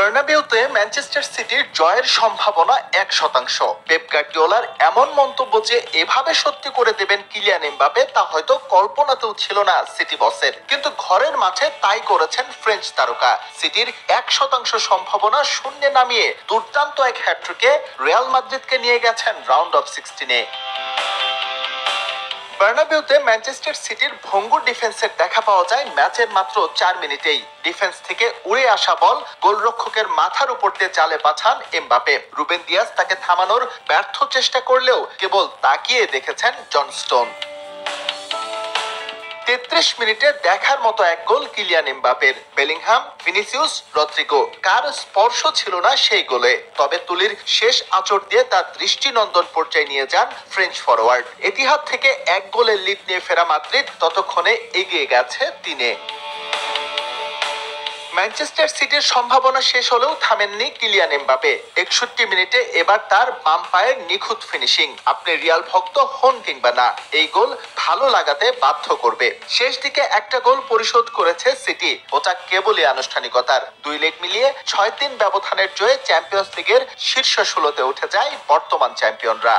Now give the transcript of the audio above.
বার্নাবেউতে Manchester সিটির জয়ের সম্ভাবনা 1%। পেপ গার্দিওলার এমন মন্তব্য যে এভাবে সত্যি করে দেবেন কিলিয়ান এমবাপে তা হয়তো কল্পনাতেও ছিল না সিটি বসের, কিন্তু ঘরের মাঠে তাই করেছেন ফ্রেঞ্চ তারকা। সিটির 1% সম্ভাবনা শূন্যে নামিয়ে দুর্দান্ত এক হ্যাট্রিকে রিয়াল মাদ্রিদকে নিয়ে গেছেন রাউন্ড অফ 16-এ। বার্নাবেউতে ম্যানচেস্টার সিটির ভঙ্গুর ডিফেন্সের দেখা পাওয়া যায় ম্যাচের মাত্র 4 মিনিটেই। ডিফেন্স থেকে উড়ে আসা বল গোলরক্ষকের মাথার উপর দিয়ে জালে পাঠান এমবাপে। রুবেন দিয়াস তাকে থামানোর ব্যর্থ চেষ্টা করলেও কেবল তাকিয়ে দেখেছেন জন স্টোন। 33 মিনিটে দেখার মতো এক গোল কিলিয়ান এমবাপের। বেলিংহাম, ভিনিসিয়াস, রদ্রিগো কার স্পর্শ ছিল না সেই গোলে, তবে তুলির শেষ আঁচড় দিয়ে তার দৃষ্টিনন্দন পর্যায়ে নিয়ে যান ফ্রেঞ্চ ফরওয়ার্ড। এতিহাদ থেকে এক গোলের লিড নিয়ে ফেরা মাদ্রিদ ততক্ষণে এগিয়ে গেছে 3-এ। ম্যানচেস্টার সিটির সম্ভাবনা শেষ হলেও থামেননি কিলিয়ান এমবাপে। 61 মিনিটে এবার তার বাম পায়ের নিখুঁত ফিনিশিং। আপনি রিয়াল ভক্ত হন কিংবা না, এই গোল ভালো লাগাতে বাধ্য করবে। শেষ দিকে একটা গোল পরিশোধ করেছে সিটি, ওটা কেবলই আনুষ্ঠানিকতার। 2 লেগ মিলিয়ে 6-3 ব্যবধানের জয়ে চ্যাম্পিয়ন্স লিগের শীর্ষ 16-তে উঠে যায় বর্তমান চ্যাম্পিয়নরা।